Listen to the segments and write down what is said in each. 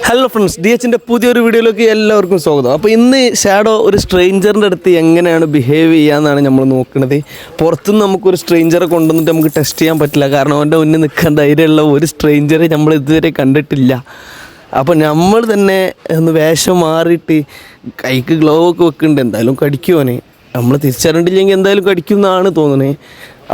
Hello friends, D എച്ചിൻ്റെ പുതിയൊരു വീഡിയോയിലേക്ക് എല്ലാവർക്കും സ്വാഗതം. അപ്പോൾ ഇന്ന് ഷാഡോ ഒരു സ്ട്രേഞ്ചറിൻ്റെ അടുത്ത് എങ്ങനെയാണ് ബിഹേവ് ചെയ്യാമെന്നാണ് നമ്മൾ നോക്കുന്നത്. പുറത്തുനിന്ന് നമുക്കൊരു സ്ട്രേഞ്ചറെ കൊണ്ടുവന്നിട്ട് നമുക്ക് ടെസ്റ്റ് ചെയ്യാൻ പറ്റില്ല, കാരണം അവൻ്റെ മുന്നിൽ നിൽക്കാൻ ധൈര്യമുള്ള ഒരു സ്ട്രേഞ്ചറെ നമ്മൾ ഇതുവരെ കണ്ടിട്ടില്ല. അപ്പോൾ നമ്മൾ തന്നെ ഒന്ന് വേഷം മാറിയിട്ട് കൈക്ക് ഗ്ലോ ഒക്കെ വെക്കുന്നുണ്ട്. എന്തായാലും കടിക്കുമോനെ, നമ്മൾ തിരിച്ചറിഞ്ഞിട്ടില്ലെങ്കിൽ എന്തായാലും കടിക്കുമെന്നാണ് തോന്നുന്നത്.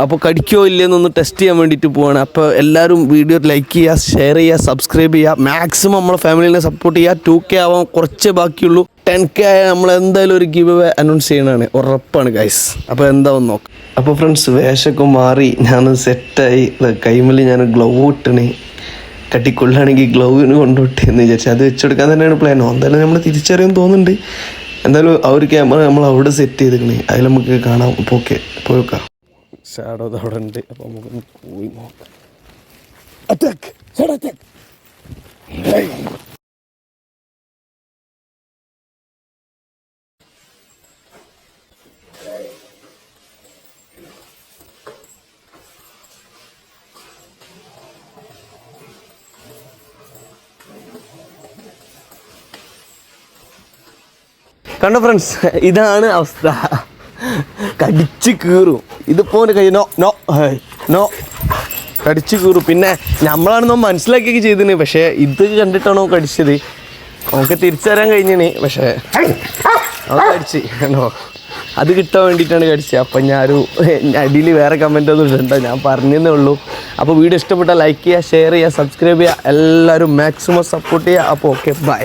അപ്പോൾ കടിക്കോ ഇല്ലെന്നൊന്ന് ടെസ്റ്റ് ചെയ്യാൻ വേണ്ടിയിട്ട് പോവാണ്. അപ്പോൾ എല്ലാവരും വീഡിയോ ലൈക്ക് ചെയ്യുക, ഷെയർ ചെയ്യുക, സബ്സ്ക്രൈബ് ചെയ്യുക. മാക്സിമം നമ്മളെ ഫാമിലിനെ സപ്പോർട്ട് ചെയ്യുക. 2K ആവാൻ കുറച്ചേ ബാക്കിയുള്ളൂ. 10K ആയ നമ്മൾ എന്തായാലും ഒരു ഗിവ് അവേ അനൗൺസ് ചെയ്യണതാണ്, ഉറപ്പാണ് ഗൈസ്. അപ്പോൾ എന്താവും നോക്കാം. അപ്പോൾ ഫ്രണ്ട്സ്, വേഷമൊക്കെ മാറി ഞാൻ സെറ്റായി. കൈമല് ഞാൻ ഗ്ലൗ ഇട്ടണേ. കട്ടിക്കൊള്ളാണെങ്കിൽ ഗ്ലൗവിന് കൊണ്ടുവിട്ട് എന്ന് വിചാരിച്ചു. അത് വെച്ചെടുക്കാൻ തന്നെയാണ് പ്ലാനോ. എന്തായാലും നമ്മൾ തിരിച്ചറിയാൻ തോന്നുന്നുണ്ട്. എന്തായാലും ആ ഒരു ക്യാമറ നമ്മൾ അവിടെ സെറ്റ് ചെയ്തിരിക്കണേ, അതിൽ നമുക്ക് കാണാം. അപ്പോൾ ഓക്കെ, പോയി നോക്കാം. ഷാഡോ അവിടെ ഉണ്ട്. അപ്പോൾ നമുക്കൊന്ന് പോയി നോക്കാം. Attack, shadow attack. കണ്ടോ ഫ്രണ്ട്സ്, ഇതാണ് അവസ്ഥ. കടിച്ച് കീറും. ഇതിപ്പോൾ കൈ നോ നോ നോ കടിച്ച് കീറും. പിന്നെ നമ്മളാണെന്നോ മനസ്സിലാക്കിയൊക്കെ ചെയ്തിന്, പക്ഷേ ഇത് കണ്ടിട്ടാണോ കടിച്ചത് നമുക്ക് തിരിച്ചറിയാൻ കഴിഞ്ഞിന്. പക്ഷേ അത് കടിച്ച് കണ്ടോ, അത് കിട്ടാൻ വേണ്ടിയിട്ടാണ് കടിച്ചത്. അപ്പം ഞാനൊരു അടിയിൽ വേറെ കമൻ്റ് ഒന്നും ഇടണ്ട, ഞാൻ പറഞ്ഞതേ ഉള്ളൂ. അപ്പോൾ വീഡിയോ ഇഷ്ടപ്പെട്ടാൽ ലൈക്ക് ചെയ്യുക, ഷെയർ ചെയ്യുക, സബ്സ്ക്രൈബ് ചെയ്യുക. എല്ലാവരും മാക്സിമം സപ്പോർട്ട് ചെയ്യുക. അപ്പോൾ ഓക്കെ, ബൈ.